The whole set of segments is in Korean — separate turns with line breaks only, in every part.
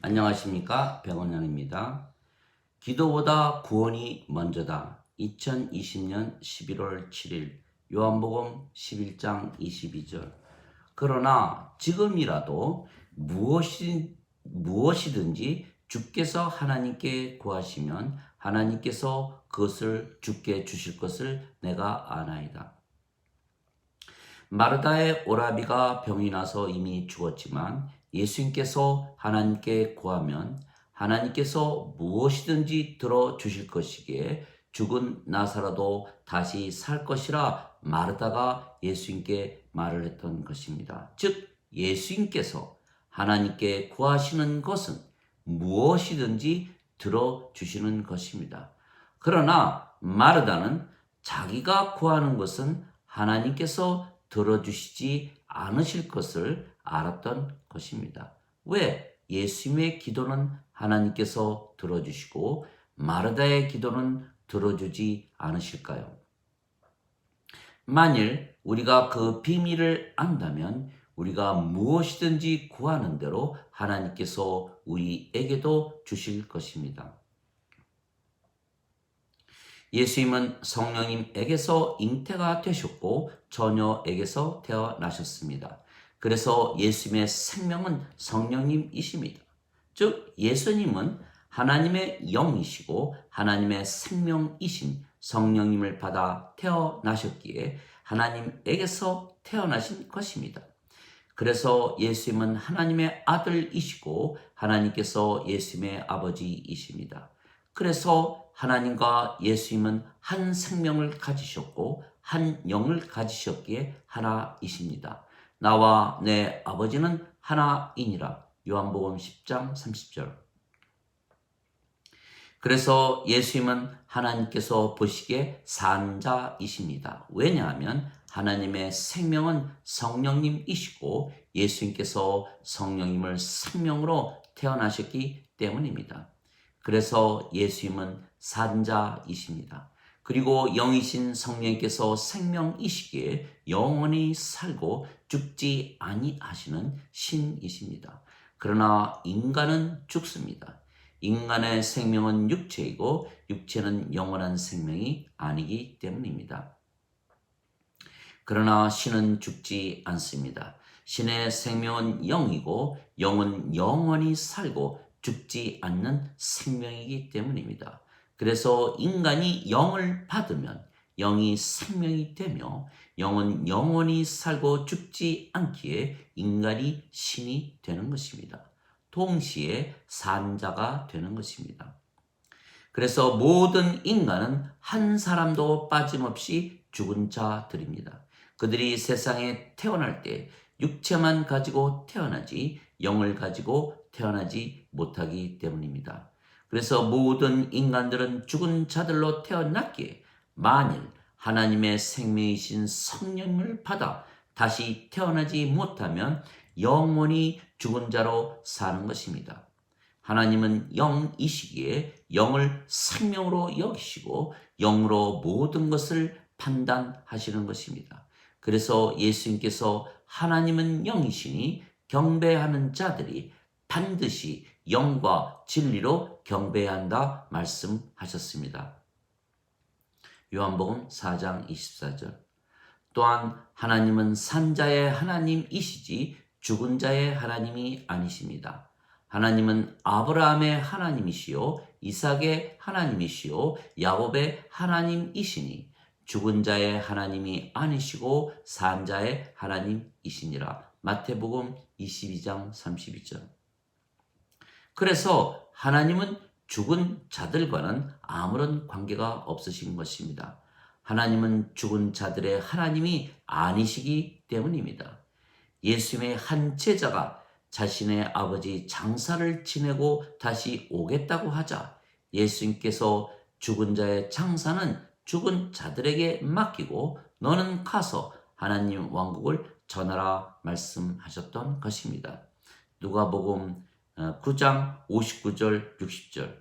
안녕하십니까, 백원영입니다. 기도보다 구원이 먼저다. 2020년 11월 7일 요한복음 11장 22절. 그러나 지금이라도 무엇이든지 주께서 하나님께 구하시면 하나님께서 그것을 주께 주실 것을 내가 아나이다. 마르다의 오라비가 병이 나서 이미 죽었지만 예수님께서 하나님께 구하면 하나님께서 무엇이든지 들어주실 것이기에 죽은 나사로도 다시 살 것이라 마르다가 예수님께 말을 했던 것입니다. 즉 예수님께서 하나님께 구하시는 것은 무엇이든지 들어주시는 것입니다. 그러나 마르다는 자기가 구하는 것은 하나님께서 들어주시지 않으실 것을 알았던 것입니다. 왜 예수님의 기도는 하나님께서 들어주시고 마르다의 기도는 들어주지 않으실까요? 만일 우리가 그 비밀을 안다면 우리가 무엇이든지 구하는 대로 하나님께서 우리에게도 주실 것입니다. 예수님은 성령님에게서 잉태가 되셨고 처녀에게서 태어나셨습니다. 그래서 예수님의 생명은 성령님이십니다. 즉 예수님은 하나님의 영이시고 하나님의 생명이신 성령님을 받아 태어나셨기에 하나님에게서 태어나신 것입니다. 그래서 예수님은 하나님의 아들이시고 하나님께서 예수님의 아버지이십니다. 그래서 하나님과 예수님은 한 생명을 가지셨고 한 영을 가지셨기에 하나이십니다. 나와 내 아버지는 하나이니라. 요한복음 10장 30절. 그래서 예수님은 하나님께서 보시기에 산자이십니다. 왜냐하면 하나님의 생명은 성령님이시고 예수님께서 성령님을 생명으로 태어나셨기 때문입니다. 그래서 예수님은 산자이십니다. 그리고 영이신 성령께서 생명이시기에 영원히 살고 죽지 아니하시는 신이십니다. 그러나 인간은 죽습니다. 인간의 생명은 육체이고 육체는 영원한 생명이 아니기 때문입니다. 그러나 신은 죽지 않습니다. 신의 생명은 영이고 영은 영원히 살고 죽지 않는 생명이기 때문입니다. 그래서 인간이 영을 받으면 영이 생명이 되며 영은 영원히 살고 죽지 않기에 인간이 신이 되는 것입니다. 동시에 산자가 되는 것입니다. 그래서 모든 인간은 한 사람도 빠짐없이 죽은 자들입니다. 그들이 세상에 태어날 때 육체만 가지고 태어나지 영을 가지고 태어나지 못하기 때문입니다. 그래서 모든 인간들은 죽은 자들로 태어났기에 만일 하나님의 생명이신 성령을 받아 다시 태어나지 못하면 영원히 죽은 자로 사는 것입니다. 하나님은 영이시기에 영을 생명으로 여기시고 영으로 모든 것을 판단하시는 것입니다. 그래서 예수님께서 하나님은 영이시니 경배하는 자들이 반드시 영과 진리로 경배해야 한다 말씀하셨습니다. 요한복음 4장 24절. 또한 하나님은 산자의 하나님이시지 죽은 자의 하나님이 아니십니다. 하나님은 아브라함의 하나님이시요 이삭의 하나님이시요 야곱의 하나님이시니 죽은 자의 하나님이 아니시고 산 자의 하나님이시니라. 마태복음 22장 32절. 그래서 하나님은 죽은 자들과는 아무런 관계가 없으신 것입니다. 하나님은 죽은 자들의 하나님이 아니시기 때문입니다. 예수님의 한 제자가 자신의 아버지 장사를 지내고 다시 오겠다고 하자 예수님께서 죽은 자의 장사는 죽은 자들에게 맡기고 너는 가서 하나님 왕국을 전하라 말씀하셨던 것입니다. 누가복음 9장 59절 60절.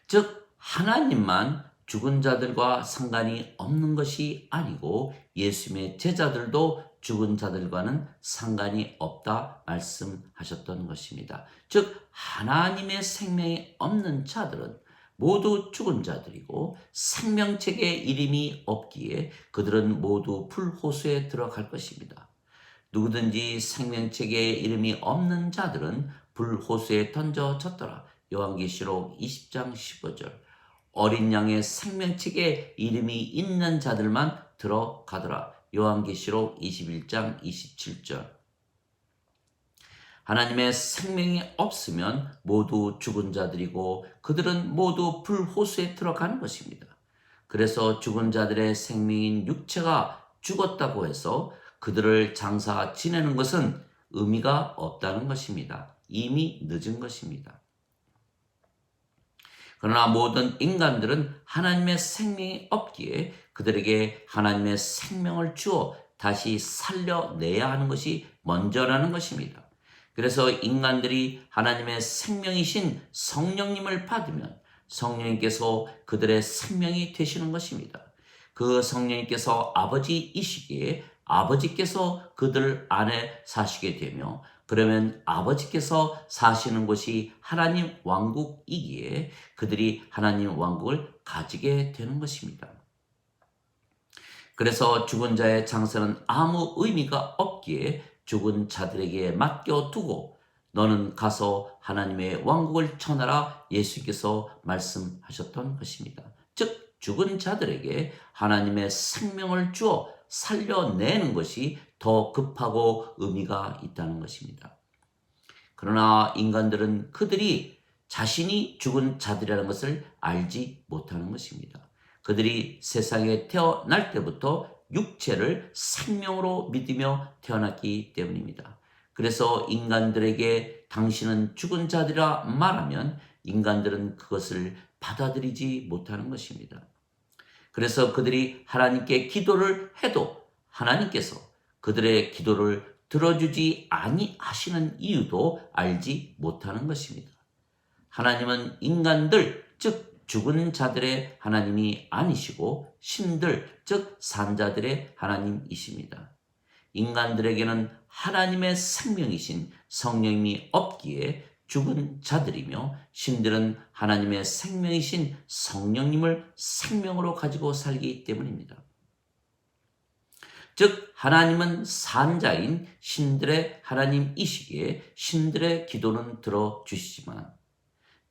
즉 하나님만 죽은 자들과 상관이 없는 것이 아니고 예수님의 제자들도 죽은 자들과는 상관이 없다 말씀하셨던 것입니다. 즉 하나님의 생명이 없는 자들은 모두 죽은 자들이고 생명책에 이름이 없기에 그들은 모두 불호수에 들어갈 것입니다. 누구든지 생명책에 이름이 없는 자들은 불호수에 던져졌더라. 요한계시록 20장 15절. 어린 양의 생명책에 이름이 있는 자들만 들어가더라. 요한계시록 21장 27절. 하나님의 생명이 없으면 모두 죽은 자들이고 그들은 모두 불호수에 들어가는 것입니다. 그래서 죽은 자들의 생명인 육체가 죽었다고 해서 그들을 장사 지내는 것은 의미가 없다는 것입니다. 이미 늦은 것입니다. 그러나 모든 인간들은 하나님의 생명이 없기에 그들에게 하나님의 생명을 주어 다시 살려내야 하는 것이 먼저라는 것입니다. 그래서 인간들이 하나님의 생명이신 성령님을 받으면 성령님께서 그들의 생명이 되시는 것입니다. 그 성령님께서 아버지이시기에 아버지께서 그들 안에 사시게 되며 그러면 아버지께서 사시는 곳이 하나님 왕국이기에 그들이 하나님 왕국을 가지게 되는 것입니다. 그래서 죽은 자의 장사는 아무 의미가 없기에 죽은 자들에게 맡겨두고 너는 가서 하나님의 왕국을 전하라 예수께서 말씀하셨던 것입니다. 즉 죽은 자들에게 하나님의 생명을 주어 살려내는 것이 더 급하고 의미가 있다는 것입니다. 그러나 인간들은 그들이 자신이 죽은 자들이라는 것을 알지 못하는 것입니다. 그들이 세상에 태어날 때부터 육체를 생명으로 믿으며 태어났기 때문입니다. 그래서 인간들에게 당신은 죽은 자들이라 말하면 인간들은 그것을 받아들이지 못하는 것입니다. 그래서 그들이 하나님께 기도를 해도 하나님께서 그들의 기도를 들어주지 아니하시는 이유도 알지 못하는 것입니다. 하나님은 인간들, 즉 죽은 자들의 하나님이 아니시고 신들, 즉 산자들의 하나님이십니다. 인간들에게는 하나님의 생명이신 성령님이 없기에 죽은 자들이며 신들은 하나님의 생명이신 성령님을 생명으로 가지고 살기 때문입니다. 즉 하나님은 산자인 신들의 하나님이시기에 신들의 기도는 들어주시지만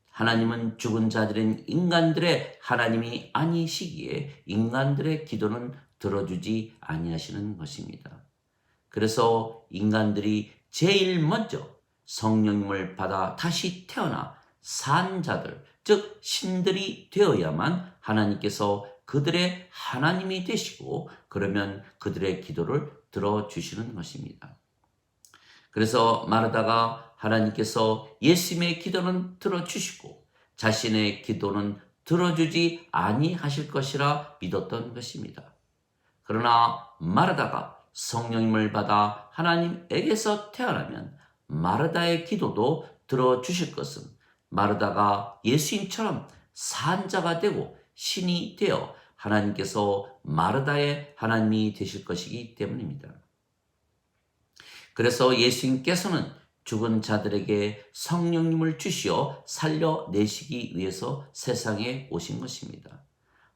하나님은 죽은 자들인 인간들의 하나님이 아니시기에 인간들의 기도는 들어주지 아니하시는 것입니다. 그래서 인간들이 제일 먼저 성령님을 받아 다시 태어나 산 자들, 즉 신들이 되어야만 하나님께서 그들의 하나님이 되시고 그러면 그들의 기도를 들어주시는 것입니다. 그래서 마르다가 하나님께서 예수님의 기도는 들어주시고 자신의 기도는 들어주지 아니하실 것이라 믿었던 것입니다. 그러나 마르다가 성령님을 받아 하나님에게서 태어나면 마르다의 기도도 들어주실 것은 마르다가 예수님처럼 산자가 되고 신이 되어 하나님께서 마르다의 하나님이 되실 것이기 때문입니다. 그래서 예수님께서는 죽은 자들에게 성령님을 주시어 살려내시기 위해서 세상에 오신 것입니다.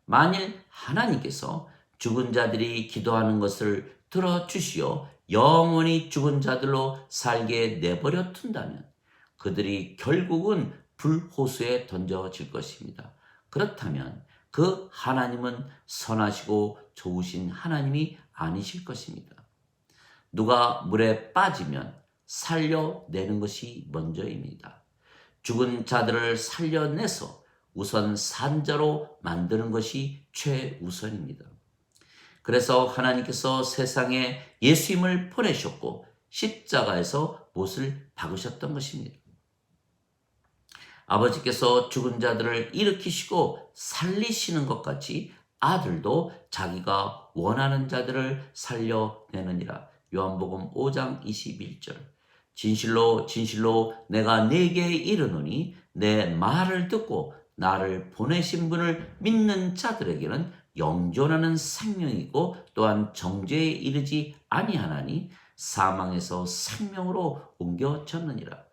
만일 하나님께서 죽은 자들이 기도하는 것을 들어주시어 영원히 죽은 자들로 살게 내버려 둔다면 그들이 결국은 불호수에 던져질 것입니다. 그렇다면 그 하나님은 선하시고 좋으신 하나님이 아니실 것입니다. 누가 물에 빠지면 살려내는 것이 먼저입니다. 죽은 자들을 살려내서 우선 산자로 만드는 것이 최우선입니다. 그래서 하나님께서 세상에 예수님을 보내셨고 십자가에서 못을 박으셨던 것입니다. 아버지께서 죽은 자들을 일으키시고 살리시는 것 같이 아들도 자기가 원하는 자들을 살려내느니라. 요한복음 5장 21절. 진실로 진실로 내가 네게 이르노니 내 말을 듣고 나를 보내신 분을 믿는 자들에게는 영존하는 생명이고 또한 정죄에 이르지 아니하나니 사망에서 생명으로 옮겨졌느니라.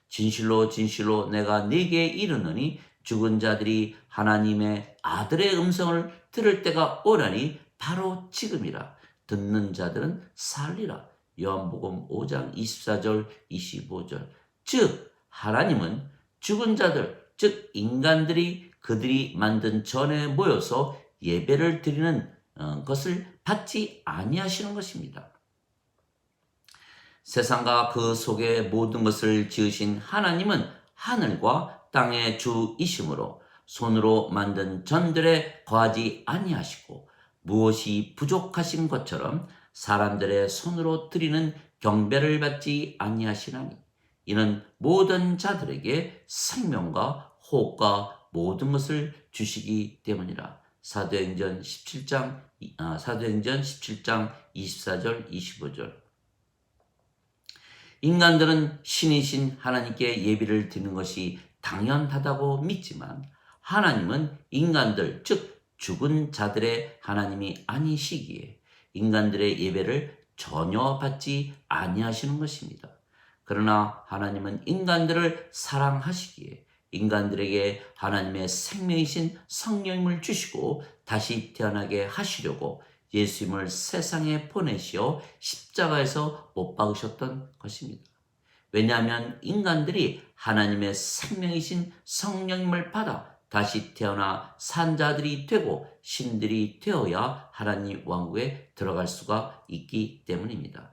진실로 진실로 내가 네게 이르노니 죽은 자들이 하나님의 아들의 음성을 들을 때가 오라니 바로 지금이라. 듣는 자들은 살리라. 요한복음 5장 24절 25절. 즉 하나님은 죽은 자들 즉 인간들이 그들이 만든 전에 모여서 예배를 드리는 것을 받지 아니하시는 것입니다. 세상과 그 속의 모든 것을 지으신 하나님은 하늘과 땅의 주이시므로 손으로 만든 전들에 거하지 아니하시고 무엇이 부족하신 것처럼 사람들의 손으로 드리는 경배를 받지 아니하시나니 이는 모든 자들에게 생명과 호흡과 모든 것을 주시기 때문이라. 사도행전 17장 24절 25절. 인간들은 신이신 하나님께 예배를 드리는 것이 당연하다고 믿지만 하나님은 인간들 즉 죽은 자들의 하나님이 아니시기에 인간들의 예배를 전혀 받지 아니하시는 것입니다. 그러나 하나님은 인간들을 사랑하시기에 인간들에게 하나님의 생명이신 성령님을 주시고 다시 태어나게 하시려고 예수님을 세상에 보내시어 십자가에서 못 박으셨던 것입니다. 왜냐하면 인간들이 하나님의 생명이신 성령님을 받아 다시 태어나 산자들이 되고 신들이 되어야 하나님 왕국에 들어갈 수가 있기 때문입니다.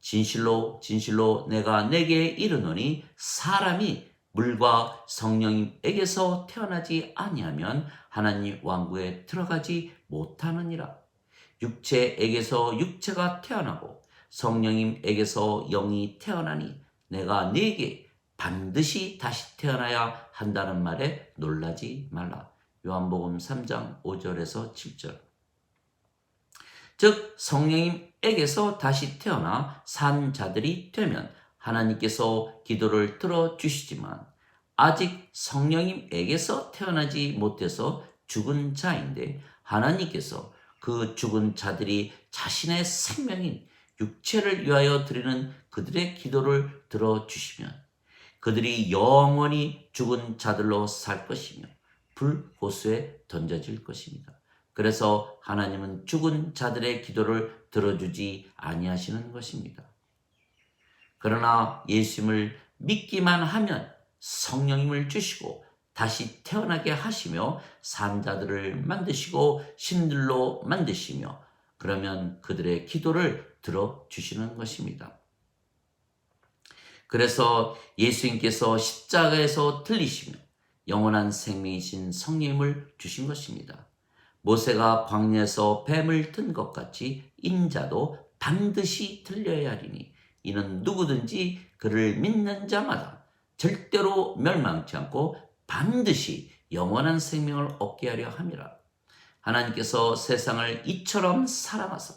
진실로 진실로 내가 내게 이르노니 사람이 물과 성령님에게서 태어나지 아니하면 하나님 왕국에 들어가지 못하느니라. 육체에게서 육체가 태어나고 성령님에게서 영이 태어나니 내가 네게 반드시 다시 태어나야 한다는 말에 놀라지 말라. 요한복음 3장 5절에서 7절. 즉 성령님에게서 다시 태어나 산 자들이 되면 하나님께서 기도를 들어주시지만 아직 성령님에게서 태어나지 못해서 죽은 자인데 하나님께서 그 죽은 자들이 자신의 생명인 육체를 위하여 드리는 그들의 기도를 들어주시면 그들이 영원히 죽은 자들로 살 것이며 불호수에 던져질 것입니다. 그래서 하나님은 죽은 자들의 기도를 들어주지 아니하시는 것입니다. 그러나 예수님을 믿기만 하면 성령님을 주시고 다시 태어나게 하시며 산자들을 만드시고 신들로 만드시며 그러면 그들의 기도를 들어주시는 것입니다. 그래서 예수님께서 십자가에서 들리시며 영원한 생명이신 성령님을 주신 것입니다. 모세가 광야에서 뱀을 든 것 같이 인자도 반드시 들려야 하리니 이는 누구든지 그를 믿는 자마다 절대로 멸망치 않고 반드시 영원한 생명을 얻게 하려 함이라. 하나님께서 세상을 이처럼 사랑하사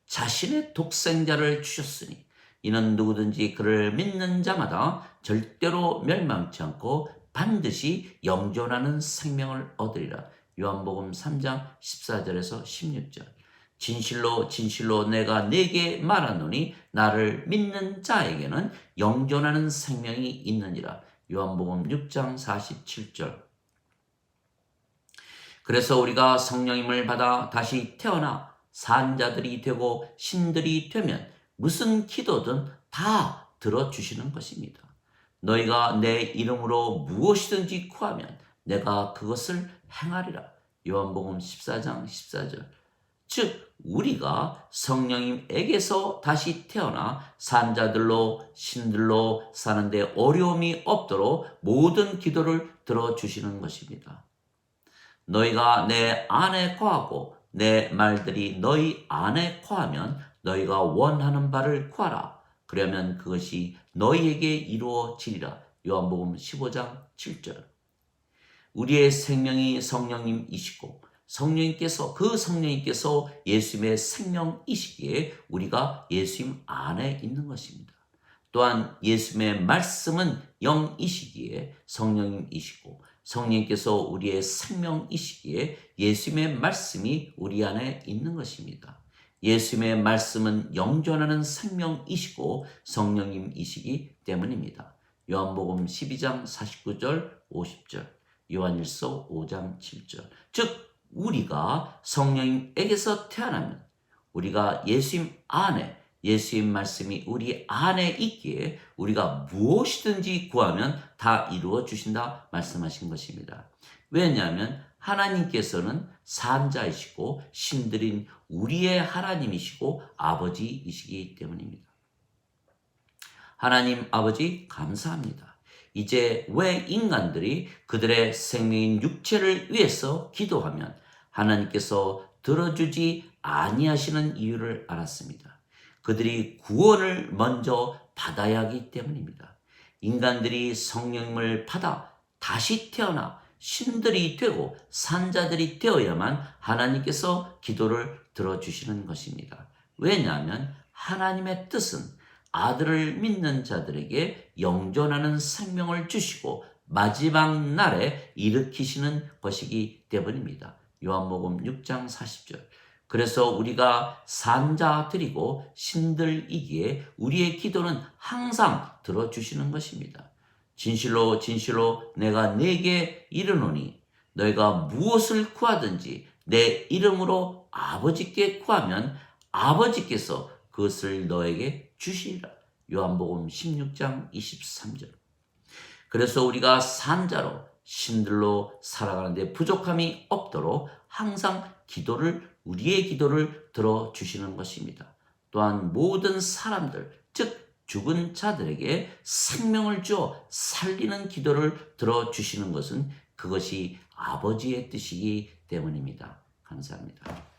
자신의 독생자를 주셨으니 이는 누구든지 그를 믿는 자마다 절대로 멸망치 않고 반드시 영존하는 생명을 얻으리라. 요한복음 3장 14절에서 16절. 진실로 진실로 내가 네게 말하노니 나를 믿는 자에게는 영존하는 생명이 있느니라. 요한복음 6장 47절. 그래서 우리가 성령님을 받아 다시 태어나 산자들이 되고 신들이 되면 무슨 기도든 다 들어주시는 것입니다. 너희가 내 이름으로 무엇이든지 구하면 내가 그것을 행하리라. 요한복음 14장 14절. 즉 우리가 성령님에게서 다시 태어나 산자들로 신들로 사는데 어려움이 없도록 모든 기도를 들어주시는 것입니다. 너희가 내 안에 거하고 내 말들이 너희 안에 거하면 너희가 원하는 바를 구하라. 그러면 그것이 너희에게 이루어지리라. 요한복음 15장 7절. 우리의 생명이 성령님이시고 그 성령님께서 예수님의 생명이시기에 우리가 예수님 안에 있는 것입니다. 또한 예수님의 말씀은 영이시기에 성령님이시고 성령께서 우리의 생명이시기에 예수님의 말씀이 우리 안에 있는 것입니다. 예수님의 말씀은 영존하는 생명이시고 성령님이시기 때문입니다. 요한복음 12장 49절 50절, 요한일서 5장 7절. 즉 우리가 성령님에게서 태어나면 우리가 예수님 안에, 예수님 말씀이 우리 안에 있기에 우리가 무엇이든지 구하면 다 이루어 주신다 말씀하신 것입니다. 왜냐하면 하나님께서는 산자이시고 신들인 우리의 하나님이시고 아버지이시기 때문입니다. 하나님 아버지 감사합니다. 이제 왜 인간들이 그들의 생명인 육체를 위해서 기도하면 하나님께서 들어주지 아니하시는 이유를 알았습니다. 그들이 구원을 먼저 받아야 하기 때문입니다. 인간들이 성령을 받아 다시 태어나 신들이 되고 산자들이 되어야만 하나님께서 기도를 들어주시는 것입니다. 왜냐하면 하나님의 뜻은 아들을 믿는 자들에게 영존하는 생명을 주시고 마지막 날에 일으키시는 것이기 때문입니다. 요한복음 6장 40절. 그래서 우리가 산자들이고 신들이기에 우리의 기도는 항상 들어주시는 것입니다. 진실로 진실로 내가 네게 이르노니 너희가 무엇을 구하든지 내 이름으로 아버지께 구하면 아버지께서 그것을 너에게 주시리라. 요한복음 16장 23절. 그래서 우리가 산자로 신들로 살아가는데 부족함이 없도록 항상 우리의 기도를 들어주시는 것입니다. 또한 모든 사람들, 즉 죽은 자들에게 생명을 주어 살리는 기도를 들어주시는 것은 그것이 아버지의 뜻이기 때문입니다. 감사합니다.